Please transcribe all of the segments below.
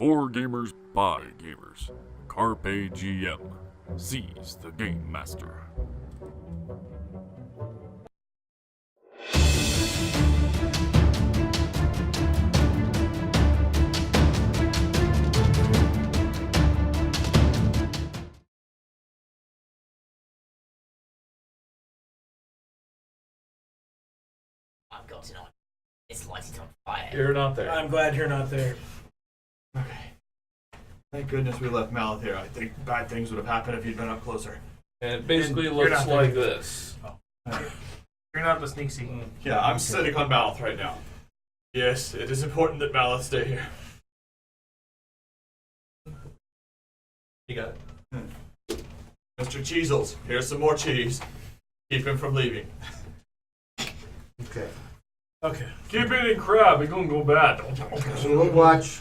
For gamers by gamers. Carpe GM. Seize the Game Master. I've got it on. It's lighted on fire. You're not there. I'm glad you're not there. Okay. Thank goodness we left Maleth here. I think bad things would have happened if he'd been up closer. And it basically And you're looks not there. like this. You're not the sneak seeking. Yeah, I'm sitting on Maleth right now. Yes, it is important that Maleth stay here. You got it. Mr. Cheezels, here's some more cheese. Keep him from leaving. Okay. Okay. Keep eating crab, it's gonna go bad. So we'll watch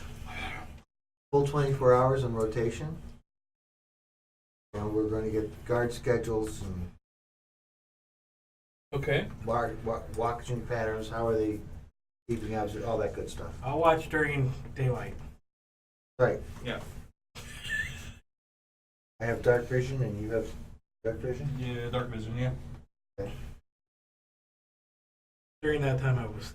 full 24 hours in rotation. And we're going to get guard schedules and Okay. watching patterns. How are they keeping out? All that good stuff. I'll watch during daylight. Right. Yeah. I have dark vision and you have dark vision? Yeah, dark vision, yeah. Okay. During that time, I was.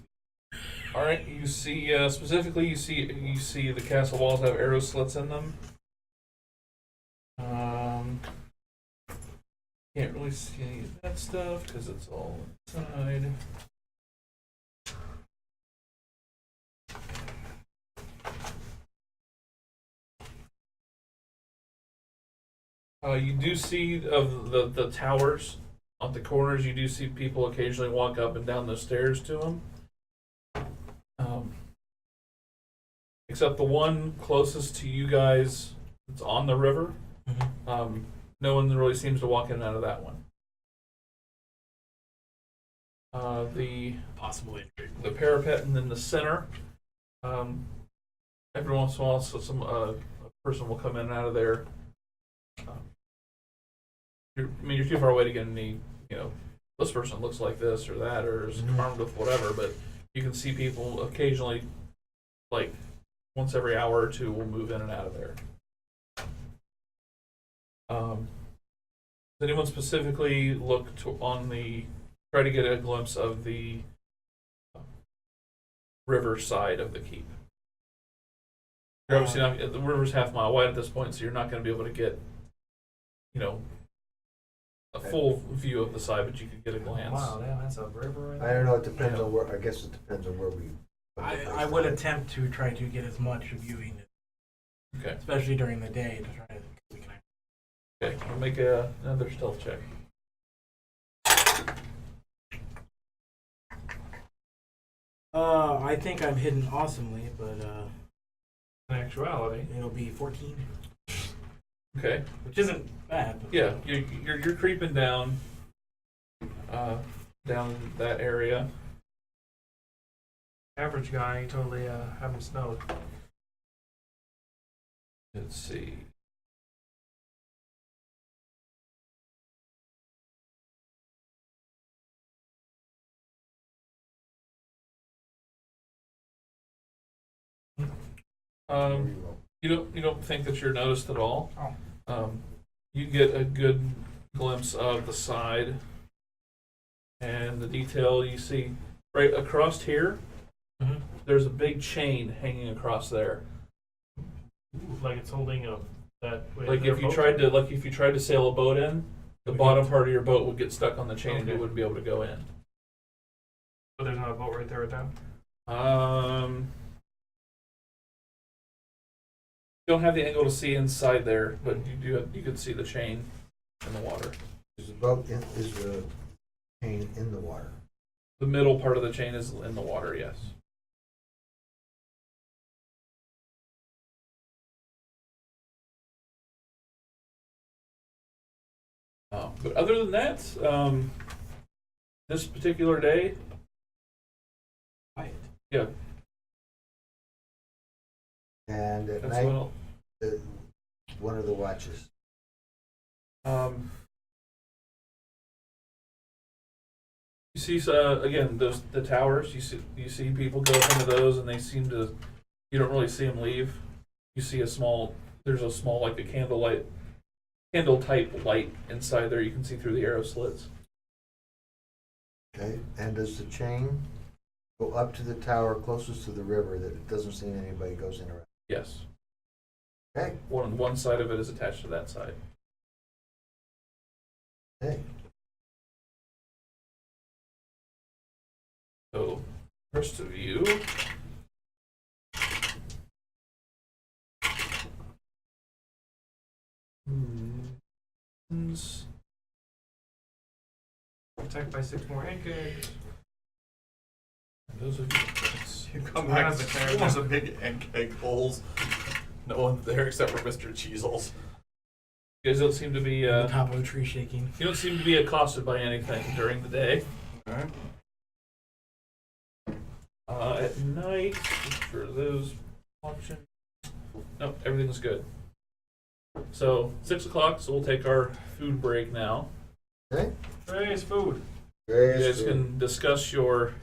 All right. You see specifically. You see the castle walls have arrow slits in them. Can't really see any of that stuff because it's all inside. You do see of the towers on the corners. You do see people occasionally walk up and down the stairs to them. Except the one closest to you guys, it's on the river. No one really seems to walk in and out of that one. The Possible entry. the parapet and then the center. Every once in a while, so a person will come in and out of there. You're too far away to get any, this person looks like this or that or is armed with whatever, but you can see people occasionally, like once every hour or two, will move in and out of there. Does anyone specifically look try to get a glimpse of the river side of the keep? You're obviously not, the river's half mile wide at this point, so you're not going to be able to get, a full view of the side, but you could get a glance. Wow, damn, that's a river right there. I don't know. It depends on where. I guess it depends on where we. I would attempt to try to get as much viewing, Okay. especially during the day, to try to. Okay. I'll make another stealth check. I think I'm hidden awesomely, but In actuality. it'll be 14, Okay. which isn't bad. But Yeah, you're creeping down that area. Average guy, you totally have him snowed. Let's see. You don't think that you're noticed at all. You get a good glimpse of the side and the detail you see right across here. Mhm. There's a big chain hanging across there. Like it's holding that way. Like if you tried to sail a boat in, the bottom part of your boat would get stuck on the chain and you Okay. wouldn't be able to go in. But there's not a boat right there right now. You don't have the angle to see inside there, but you could see the chain in the water. Is the chain in the water? The middle part of the chain is in the water, yes. But other than that, this particular day, Quiet. yeah, And at that's night, what one of the watches. You see, again, the towers. You see people go up into those, and they seem to. You don't really see them leave. you see there's a small, like a candle type light inside there. You can see through the arrow slits. Okay, and does the chain go up to the tower closest to the river that it doesn't seem anybody goes in around? Yes. Okay, One side of it is attached to that side. okay. So, first of you. Attacked by 6 more ink eggs. Those of you. You come Yeah, back, but there's almost a big egg holes. No one's there except for Mr. Cheezels. You guys don't seem to be. the top of a tree shaking. You don't seem to be accosted by anything during the day. Alright. At night, for those watching, no, everything's good. So 6 o'clock. So we'll take our food break now. Okay. Raise food. You Very guys good. can discuss your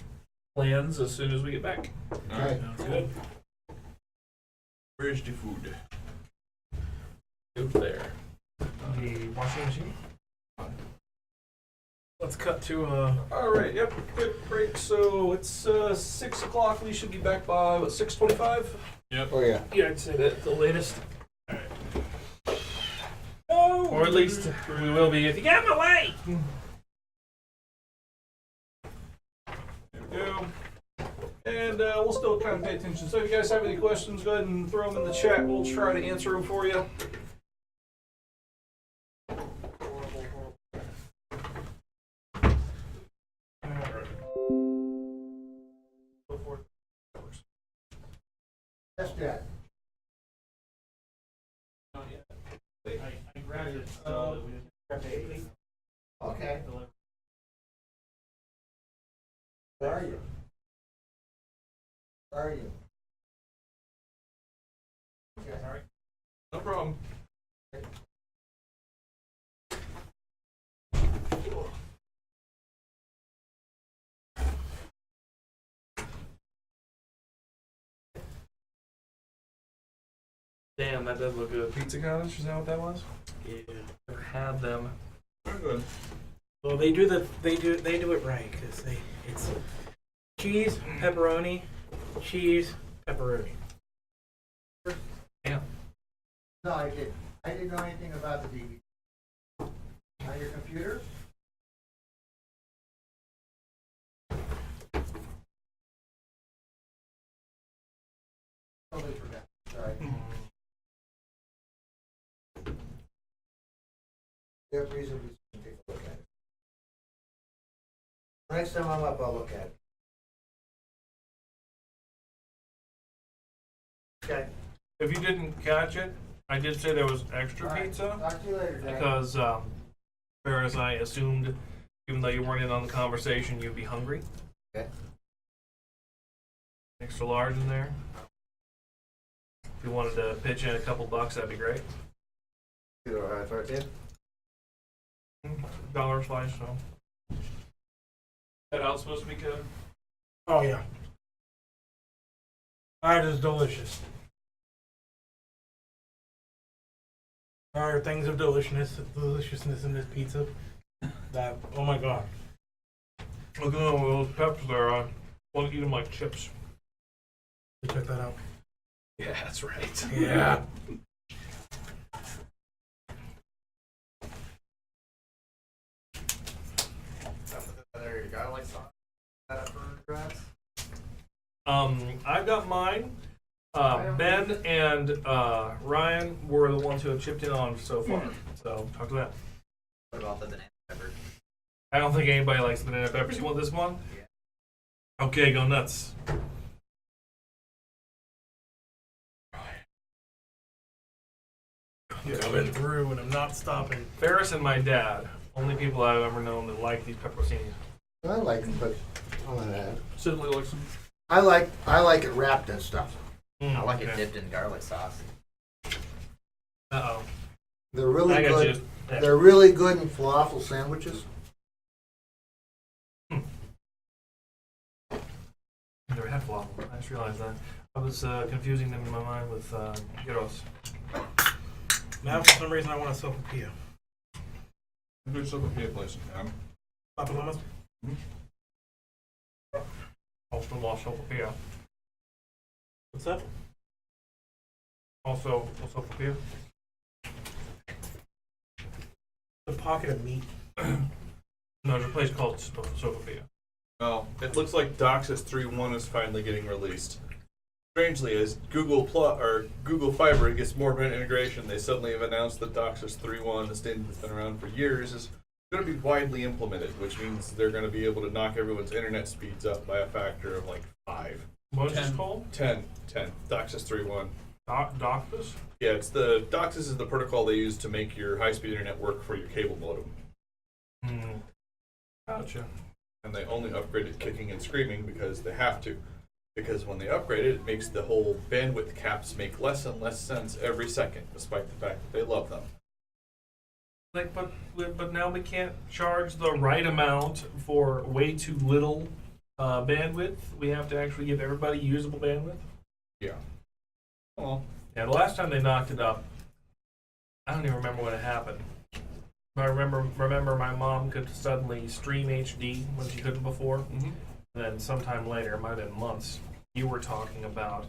plans as soon as we get back. Okay. Sounds good. Where's the food? Over there. The washing machine. Let's cut to Alright, yep, quick break. So it's 6 o'clock. We should be back by, what, 6:25? Oh, yeah. Yeah, I'd say that the latest, Oh! or at least we will be if you get out of my way. There we go. And we'll still kind of pay attention. So if you guys have any questions, go ahead and throw them in the chat. We'll try to answer them for you. That's that. I grabbed it so that we didn't have to eat. Okay. Where are you? Where are you? Okay. No problem. Damn, that does look good. Pizza cottage, is that what that was? yeah. Never had them. Very good. Well, they do it right because it's cheese, pepperoni, cheese, pepperoni. No, I didn't. I didn't know anything about the DVD. On your computer? Totally forgot. Sorry. You have reason we should take a look at it. Next time I'm up, I'll look at it. Okay. If you didn't catch it, I did say there was extra All right. pizza Talk to you later, Jack. because, whereas I assumed, even though you weren't in on the conversation, you'd be hungry. Okay. Extra large in there. If you wanted to pitch in a couple bucks, that'd be great. You all right, right there? Dollar slice, so. That out's supposed to be good. Oh yeah. That is delicious. There are things of deliciousness in this pizza. That, oh my god. Look at those peppers there. I want to eat them like chips. Check that out. Yeah, that's right. Yeah. There you go. Like I've got mine. Ben and Ryan were the ones who have chipped in on so far. So talk to them. What about the banana pepper? I don't think anybody likes banana peppers. You want this one? Yeah. Okay, go nuts. Coming through and I'm not stopping. Ferris and my dad, only people I've ever known that like these pepperoncinis. I like it, but I want to add. Certainly like some. I like it wrapped in stuff. I like it dipped in garlic sauce. Uh-oh. They're really I got good. you. Yeah. They're really good in falafel sandwiches. Never had falafel. I just realized that. I was confusing them in my mind with gyros. Now, for some reason, I want to Sopapilla. Good Sopapilla place in town. Papa Llamas? Also lost Sopapilla. What's that? Also Sopapilla. The pocket of meat. No, there's a place called Sopapilla. Well, it looks like DOCSIS 3.1 is finally getting released. Strangely, as Google Fiber gets more of an integration, they suddenly have announced that DOCSIS 3.1, the standard that's been around for years, is going to be widely implemented, which means they're going to be able to knock everyone's internet speeds up by a factor of like 5. What is this called? 10. DOCSIS 3.1. DOCSIS? Yeah, it's the DOCSIS is the protocol they use to make your high-speed internet work for your cable modem. Gotcha. And they only upgrade it kicking and screaming because they have to. Because when they upgrade it, it makes the whole bandwidth caps make less and less sense every second, despite the fact that they love them. Like, but now we can't charge the right amount for way too little bandwidth. We have to actually give everybody usable bandwidth. Yeah. Well, Yeah, the last time they knocked it up, I don't even remember when it happened. But I remember my mom could suddenly stream HD when she couldn't before. Then sometime later, it might have been months, you were talking about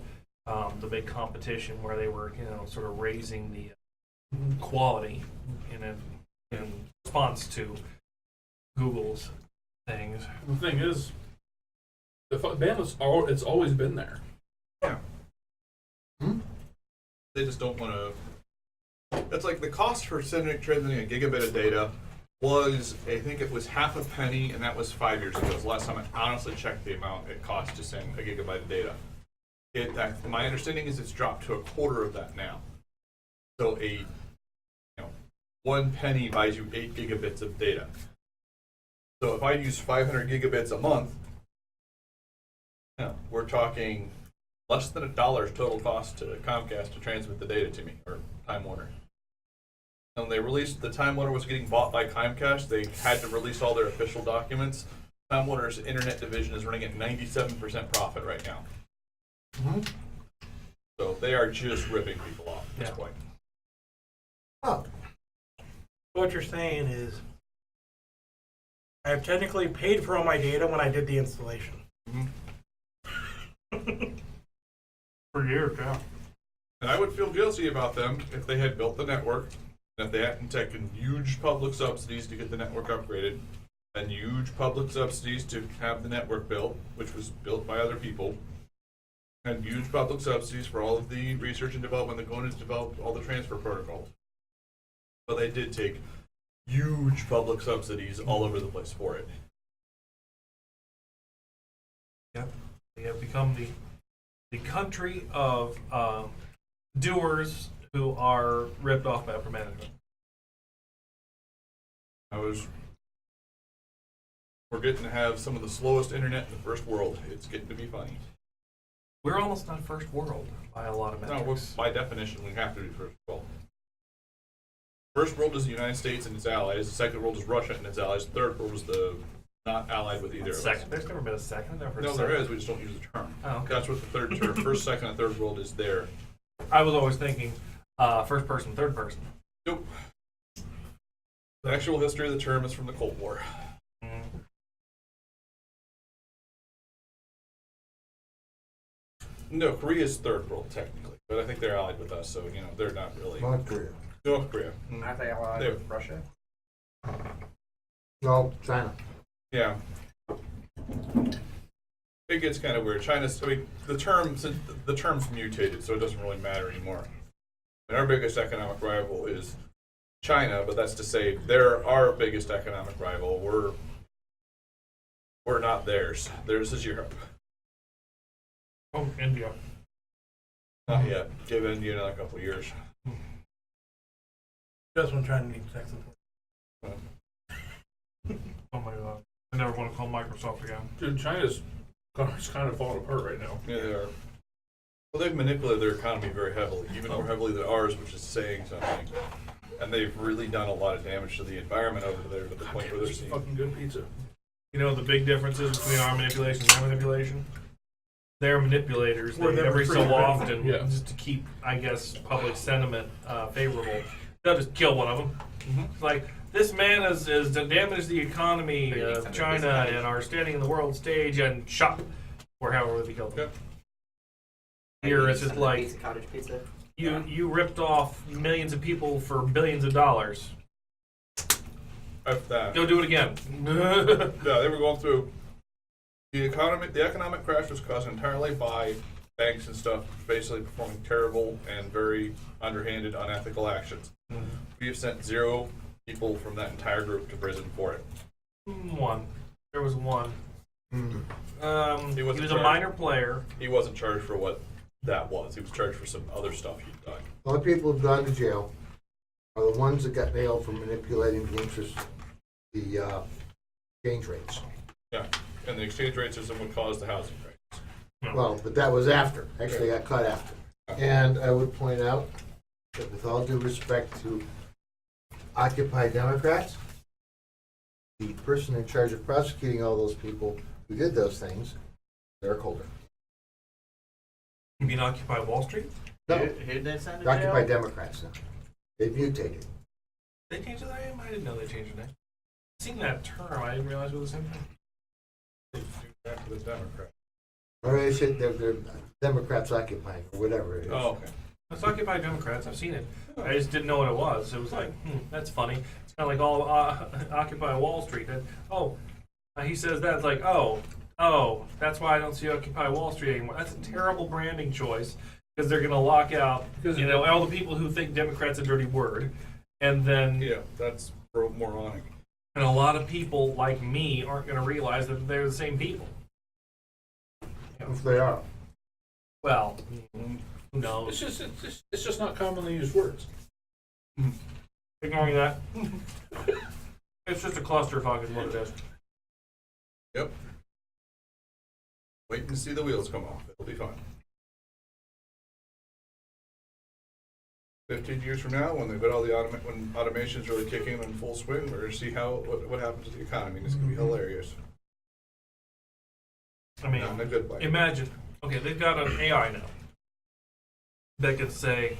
the big competition where they were, sort of raising the quality in response to Google's things. The thing is, the bandwidth's it's always been there. yeah. They just don't want to. That's like the cost for transmitting a gigabit of data was, I think it was half a penny, and that was 5 years ago. It was the last time I honestly checked the amount it cost to send a gigabyte of data. My understanding is it's dropped to a quarter of that now. So 1 penny buys you 8 gigabits of data. So if I use 500 gigabits a month, we're talking less than $1 total cost to Comcast to transmit the data to me, or Time Warner. When they released the Time Warner was getting bought by Comcast, they had to release all their official documents. Time Warner's internet division is running at 97% profit right now. So they are just ripping people off at this point. Oh, What you're saying is, I have technically paid for all my data when I did the installation. For years, yeah. And I would feel guilty about them if they had built the network, and if they hadn't taken huge public subsidies to get the network upgraded, and huge public subsidies to have the network built, which was built by other people, and huge public subsidies for all of the research and development that go into develop all the transfer protocols. But they did take huge public subsidies all over the place for it. Yep. They have become the country of doers who are ripped off by upper management. We're getting to have some of the slowest internet in the first world. It's getting to be funny. We're almost not first world by a lot of No, metrics. by definition, we have to be first world. First world is the United States and its allies. The second world is Russia and its allies. The third world is the not allied with either of us. Second. There's never been a second. Never heard No, of there second. is. We just don't use the term. Oh, okay. That's what the third term, first, second, and third world is there. I was always thinking first person, third person. Nope. The actual history of the term is from the Cold War. No, Korea's third world technically, but I think they're allied with us, so they're not really. North Korea. North Korea. Aren't they allied They- with Russia? No, China. Yeah. It gets kind of weird. The term's mutated, so it doesn't really matter anymore. And our biggest economic rival is China, but that's to say they're our biggest economic rival. We're not theirs. Theirs is Europe. Oh, India. Not yet. Give India another couple of years. Just when trying to be Texas. Oh my god. I never want to call Microsoft again. Dude, China's kind of falling apart right now. Yeah, they are. Well, they've manipulated their economy very heavily, even more heavily than ours, which is saying something. And they've really done a lot of damage to the environment over there to the point where they're It's seeing. fucking good pizza. You know the big differences between our manipulation and their manipulation? they're manipulators. Or they're Every so free. often, Yeah. just to keep, I guess, public sentiment favorable, they'll just kill one of them. It's like, this man has damaged the economy of China and are standing in the world stage and shot, or however they killed them. Here it's just like, Pizza, cottage pizza. you ripped off millions of people for billions of dollars. After that. Go do it again. Yeah, they were going through the economic crash was caused entirely by banks and stuff basically performing terrible and very underhanded, unethical actions. We have sent 0 people from that entire group to prison for it. One. There was one. He was a charged. minor player. He wasn't charged for what that was. He was charged for some other stuff he'd done. All the people who've gone to jail are the ones that got nailed for manipulating the exchange rates. Yeah, and the exchange rate system would cause the housing rates. Well, but that was after. Actually, got caught after. And I would point out that with all due respect to Occupy Democrats, the person in charge of prosecuting all those people who did those things, Eric Holder. You mean Occupy Wall Street? No, Who did they send to Occupy jail? Democrats now. They've mutated. They changed the name? I didn't know they changed the name. I've seen that term. I didn't realize it was the same thing. After the Democrat. Or they said they're Democrats occupying, or whatever it is. Oh, okay. It's Occupy Democrats. I've seen it. I just didn't know what it was. It was like, that's funny. It's kind of like all Occupy Wall Street. And, he says that. It's like, that's why I don't see Occupy Wall Street anymore. That's a terrible branding choice because they're going to lock out, all the people who think Democrat's a dirty word. And then, Yeah, that's moronic. and a lot of people like me aren't going to realize that they're the same people. If they are. Well, who knows? It's just not commonly used words. Ignoring that. It's just a clusterfuck is what it is. Yep. Wait and see the wheels come off. It'll be fun. 15 years from now, when they've got all the when automation's really kicking in full swing, we're gonna see what happens to the economy. And it's gonna be hilarious. I mean, Not in a good way. imagine, okay, they've got an AI now that could say,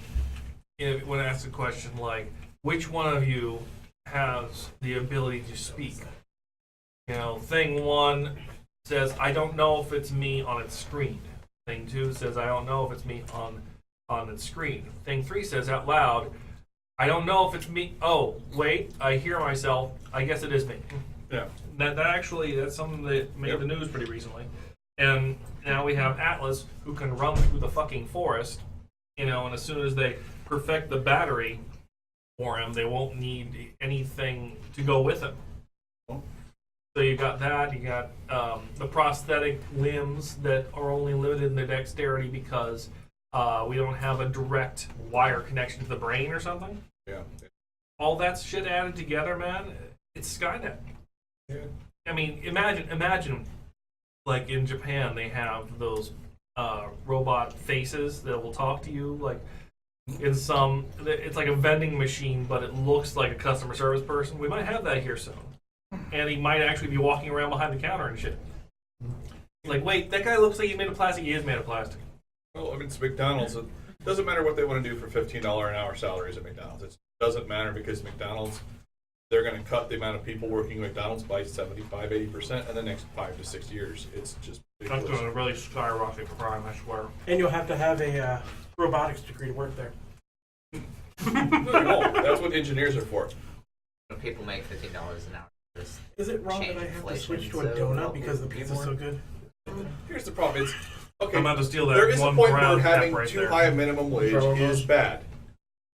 when asked a question like, which one of you has the ability to speak? Thing 1 says, I don't know if it's me on its screen. Thing 2 says, I don't know if it's me on its screen. Thing 3 says out loud, I don't know if it's me. Oh, wait, I hear myself. I guess it is me. Yeah. That's something that made the news pretty recently. And now we have Atlas who can run through the fucking forest, and as soon as they perfect the battery for him, they won't need anything to go with him. So you got that, you got the prosthetic limbs that are only limited in their dexterity because we don't have a direct wire connection to the brain or something. Yeah. All that shit added together, man, it's Skynet. Yeah. I mean, imagine, like in Japan, they have those robot faces that will talk to you, like it's like a vending machine, but it looks like a customer service person. We might have that here soon, and he might actually be walking around behind the counter and shit. Like, wait, that guy looks like he's made of plastic. He is made of plastic. Well, I mean, it's McDonald's. It doesn't matter what they want to do for $15 an hour salaries at McDonald's. It doesn't matter because McDonald's, they're going to cut the amount of people working at McDonald's by 75, 80% in the next 5 to 6 years. It's just That's ridiculous. going to really skyrocket crime, I swear. And you'll have to have a robotics degree to work there. No, that's what engineers are for. People make $15 an hour. Just Is it wrong that change I have to inflation, switch to a so donut help because the people pizza's more? so good? Here's the problem. It's okay. I'm about to steal that There is a one point where brown having pep right too there. high a minimum wage is bad.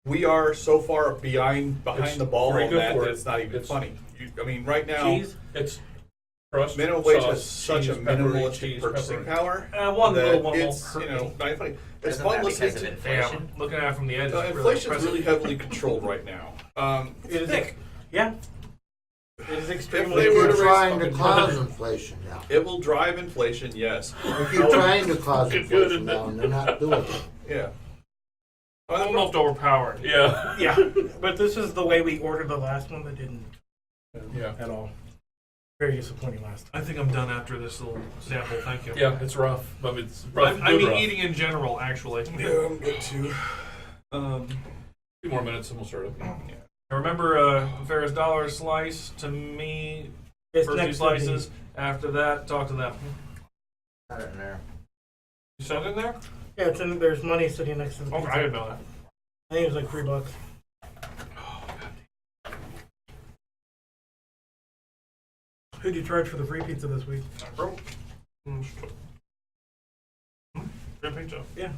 We are so far behind It's the ball very on good that for that it. it's not even It's- funny. I mean, right now, Cheese, it's crust, minimum wage sauce, has such cheese, a pepperoni, minimalistic cheese, purchasing pepperoni. power One that little one won't it's hurt me. not even funny. It's Isn't fun that listening because of to. inflation? Looking at it from the edge, it's Inflation is really really heavily controlled right now. It is Nick, Yeah. It is If extremely. they were You're to raise trying to fucking cause prices. inflation now. it will drive inflation. Yes. If you're trying to cause inflation now, and they're not doing it. Yeah. almost overpowering. Yeah. Yeah. But this is the way we ordered the last one that didn't Yeah. at all. Very disappointing last time. I think I'm done after this little sample. Thank you. Yeah, it's rough. But it's I, rough. I mean, rough. eating in general, actually. Yeah, I'm good too. A few more minutes and we'll start up. I remember Ferris dollar slice to me. It's First two next to the- slices. After that, talk to them. Got it in there. You sent it in there? Yeah, it's in, there's money sitting next to the Okay, pizza. I didn't know that. I think it was like $3. Who'd you charge for the free pizza this week? Bro. Good pizza. Yeah.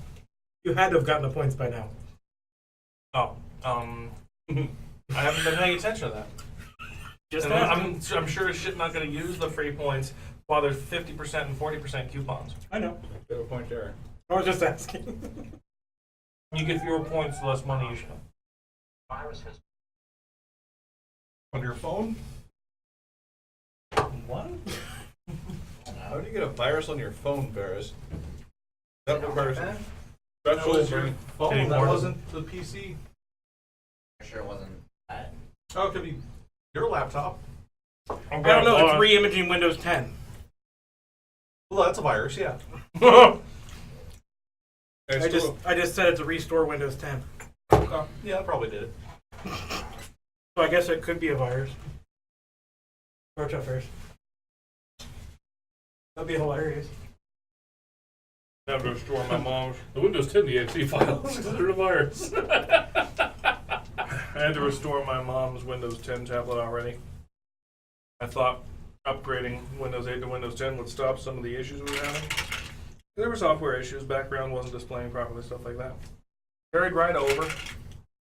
You had to have gotten the points by now. Oh, I haven't been paying attention to that. Just And asking. I'm sure as shit not going to use the free points while there's 50% and 40% coupons. I know. Got a point there. I was just asking. You get fewer points, the less money you should. On your phone? What? How do you get a virus on your phone, Ferris? That requires That special was your phone. Getting That more- wasn't the PC. I'm sure it wasn't that. Oh, it could be your laptop. I don't know. It's re-imaging Windows 10. Well, that's a virus, yeah. I just said it to restore Windows 10. Yeah, I probably did it. So I guess it could be a virus. Watch out first. That'd be hilarious. I have to restore my mom's. The Windows 10 exe files because they're a virus. I had to restore my mom's Windows 10 tablet already. I thought upgrading Windows 8 to Windows 10 would stop some of the issues we were having. There were software issues, background wasn't displaying properly, stuff like that. Carried right over.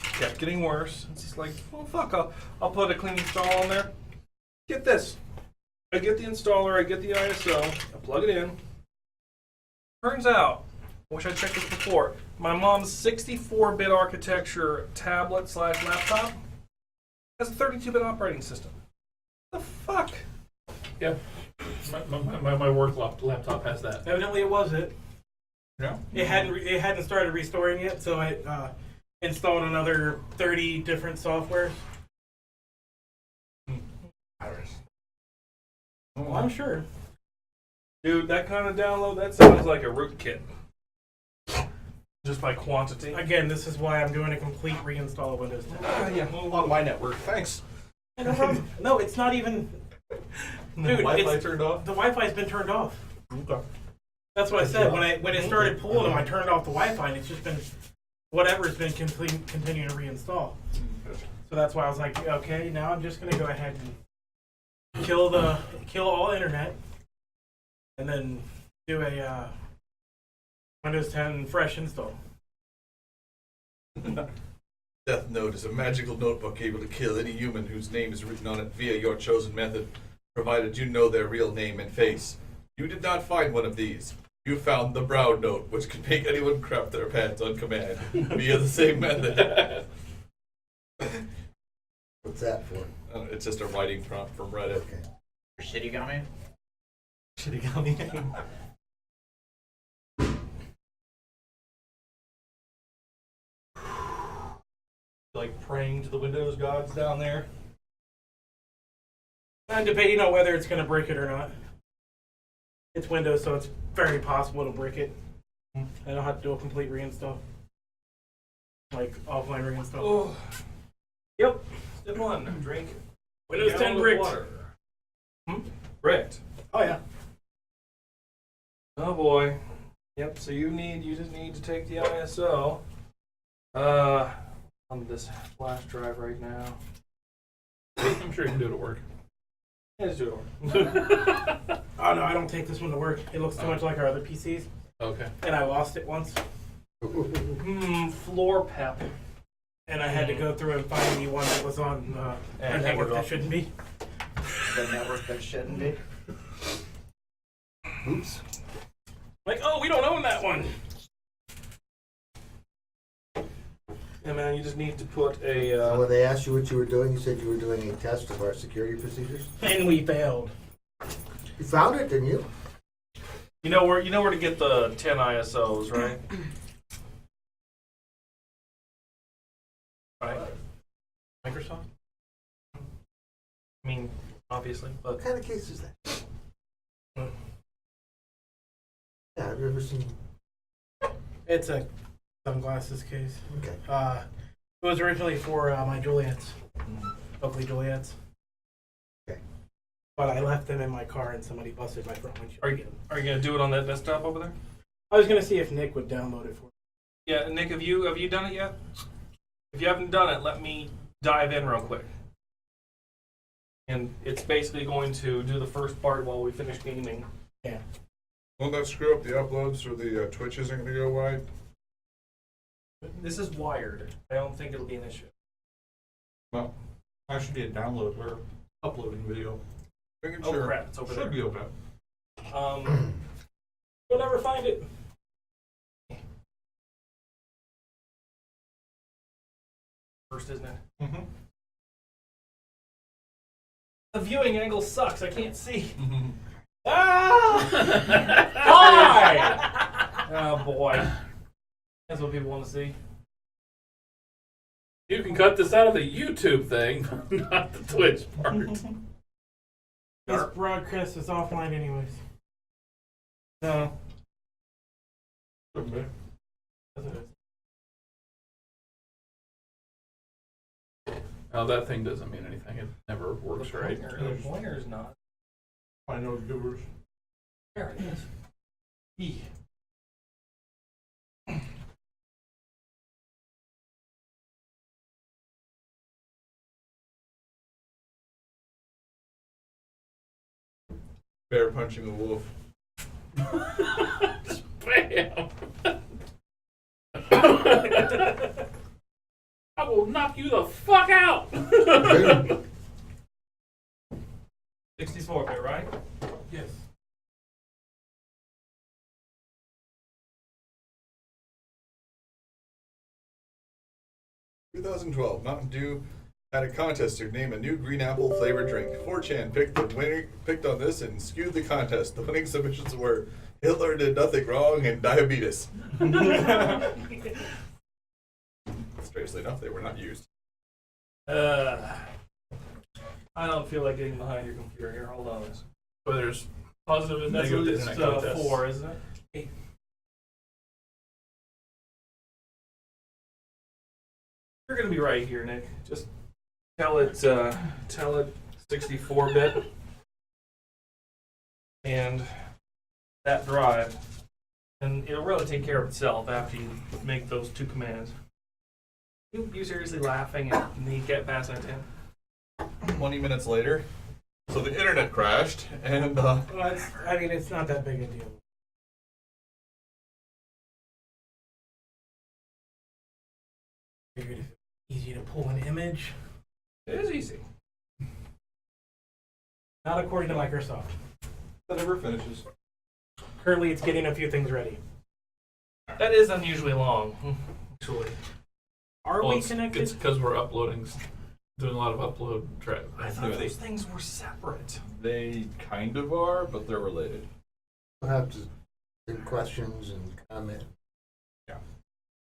Kept getting worse. It's just like, oh fuck, I'll put a clean install on there. Get this. I get the installer, I get the ISO, I plug it in. Turns out, I wish I checked this before, my mom's 64-bit architecture tablet / laptop has a 32-bit operating system. The fuck? Yeah. My work laptop has that. Evidently, it was it. Yeah. It hadn't started restoring yet, so I installed another 30 different softwares. Well, I'm sure. Dude, that kind of download, that sounds like a rootkit. Just by quantity. Again, this is why I'm doing a complete reinstall of Windows 10. Yeah, on my network. Thanks. No problem. No, it's not even. The Dude, Wi-Fi it's- turned off. The Wi-Fi's been turned off. Okay. That's what I said when it started pulling them. I turned off the Wi-Fi, and it's just been whatever's been continuing to reinstall. So that's why I was like, okay, now I'm just gonna go ahead and kill all internet, and then do a Windows 10 fresh install. Death Note is a magical notebook able to kill any human whose name is written on it via your chosen method, provided you know their real name and face. You did not find one of these. You found the Brown Note, which can make anyone crap their pants on command via the same method. What's that for? It's just a writing prompt from Reddit. Okay. Shitty gummy? Shitty gummy. Like praying to the Windows gods down there. And debating on whether it's gonna break it or not. It's Windows, so it's very possible to break it. I don't have to do a complete reinstall, like offline reinstall. Oh. Yep. Step one, drink. Windows 10 bricked. Bricked. Oh yeah. Oh boy. Yep, so you just need to take the ISO on this flash drive right now. I'm sure you can do it at work. Yeah, just do it. Oh no, I don't take this one to work. It looks too much like our other PCs, Okay. and I lost it once, Floor pep. and I had to go through and find me one that was on a And network hang it that up. shouldn't be. The network that shouldn't be. Oops. Like, oh, we don't own that one. Yeah, man, you just need to put a. So when they asked you what you were doing, you said you were doing a test of our security procedures? And we failed. You found it, didn't you? You know where to get the 10 ISOs, right? Right. Microsoft? I mean, obviously, but What kind of case is that? Yeah, I've never seen. It's a sunglasses case. Okay. It was originally for my Juliet's, Oakley Juliet's. Okay. But I left them in my car and somebody busted my front windshield. are you gonna do it on that desktop over there? I was gonna see if Nick would download it for me. Yeah, Nick, have you done it yet? If you haven't done it, let me dive in real quick. And it's basically going to do the first part while we finish gaming. Yeah. Won't that screw up the uploads or the Twitch isn't going to go wide? This is wired. I don't think it'll be an issue. Well, that should be a download or uploading video. Making Oh sure. crap, it's over Should there. be okay. You'll never find it. First, isn't it? Mm-hmm. The viewing angle sucks. I can't see. Ah! Why? Oh boy. That's what people want to see. You can cut this out of the YouTube thing, not the Twitch part. This broadcast is offline anyways. No. Okay. Oh, that thing doesn't mean anything. It never works right. The pointer's not. I know viewers. There it is. E. Bear punching a wolf. Bam! I will knock you the fuck out! 64-bit, right? Yes. In 2012, Mountain Dew had a contest to name a new green apple flavored drink. 4chan picked on this and skewed the contest. The winning submissions were Hitler did nothing wrong and diabetes. Strangely enough, they were not used. I don't feel like getting behind your computer here. Hold on. But there's positive and That's at negative least internet contests. 4, isn't it? You're gonna be right here, Nick. Just tell it 64-bit and that drive, and it'll really take care of itself after you make those 2 commands. You seriously laughing at me get past that 10? 20 minutes later, so the internet crashed, and Well, it's not that big a deal. Figured if it's easy to pull an image. It is easy. Not according to Microsoft. that never finishes. Currently, it's getting a few things ready. That is unusually long, actually. Are Well, we it's connected? because we're uploading, doing a lot of upload track. I thought those things were separate. They kind of are, but they're related. We'll have to do questions and comment.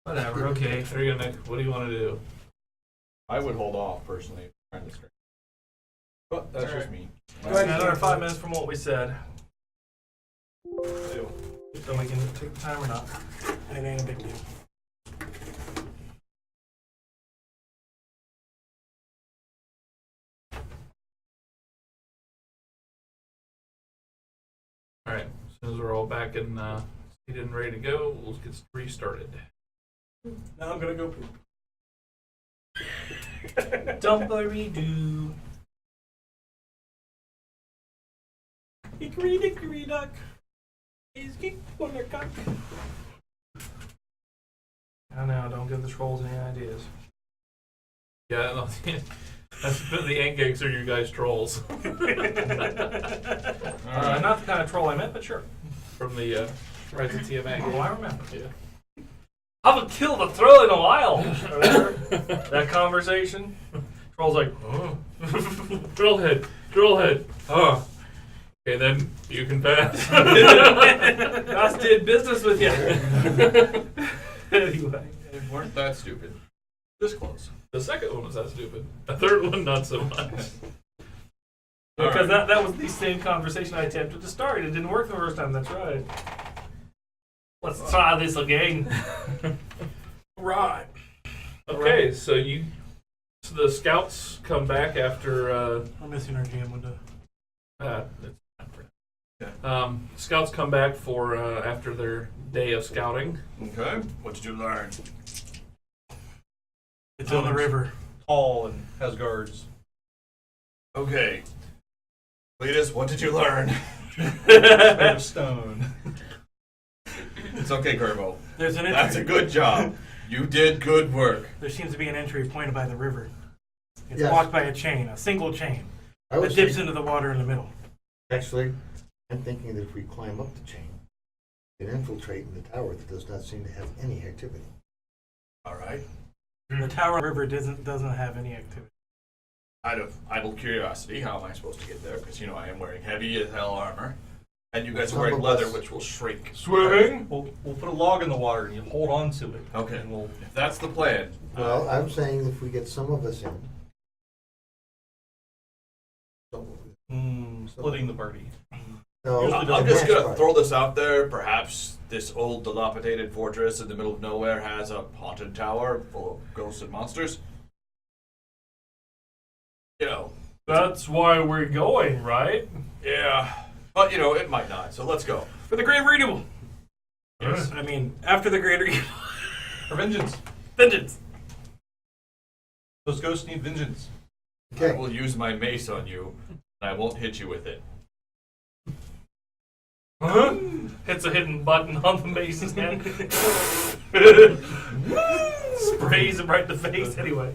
Whatever, okay. There you go, Nick. What do you want to do? I would hold off personally, trying to start. But that's just me. Go ahead. Another 5 minutes from what we said. So we can take the time or not. It ain't a big deal. All right. As soon as we're all back in seated and ready to go, we'll get restarted. Now I'm gonna go poop. Dumpery-doo. Hickory dickory dock. Is geek on their cock. I know, don't give the trolls any ideas. Yeah, no, the end gigs are you guys trolls Not the kind of troll I meant, but sure. from the Rise of TMA. Oh, I remember. Yeah. I haven't killed a thrill in a while. Remember that conversation? Troll's like, oh. Drill head. Huh. Okay, then you can pass. I did business with you. Anyway. They weren't that stupid. This close. The second one was that stupid. The third one, not so much. Because that was the same conversation I attempted to start. It didn't work the first time. That's right. Let's try this again. Right. Okay, so the scouts come back after. I'm missing our GM window. Scouts come back for after their day of scouting. Okay. What did you learn? It's on the river. Tall and has guards. Okay. Cletus, what did you learn? Made of stone. It's okay, Kerbo. There's an That's a entry. good job. You did good work. There seems to be an entry pointed by the river. It's Yes. blocked by a chain, a single chain I would that dips say, into the water in the middle. actually, I'm thinking that if we climb up the chain, we can infiltrate in the tower that does not seem to have any activity. All right. The tower river doesn't have any activity. Out of idle curiosity, how am I supposed to get there? Because, I am wearing heavy as hell armor. And you guys are wearing leather, which will shrink. Swimming. We'll put a log in the water and you hold on to it. Okay. And we'll If that's the plan. Well, I'm saying if we get some of us in. splitting the party. No, I'm just going to part. throw this out there. Perhaps this old dilapidated fortress in the middle of nowhere has a haunted tower full of ghosts and monsters. That's why we're going, right? Yeah. But, it might not. So let's go. For the greater evil. Yes. I mean, after the greater evil. For vengeance. Vengeance. Those ghosts need vengeance. I Okay, will use my mace on you, and I won't hit you with it. Huh? Hits a hidden button on the mace's hand. Sprays him right in the face anyway.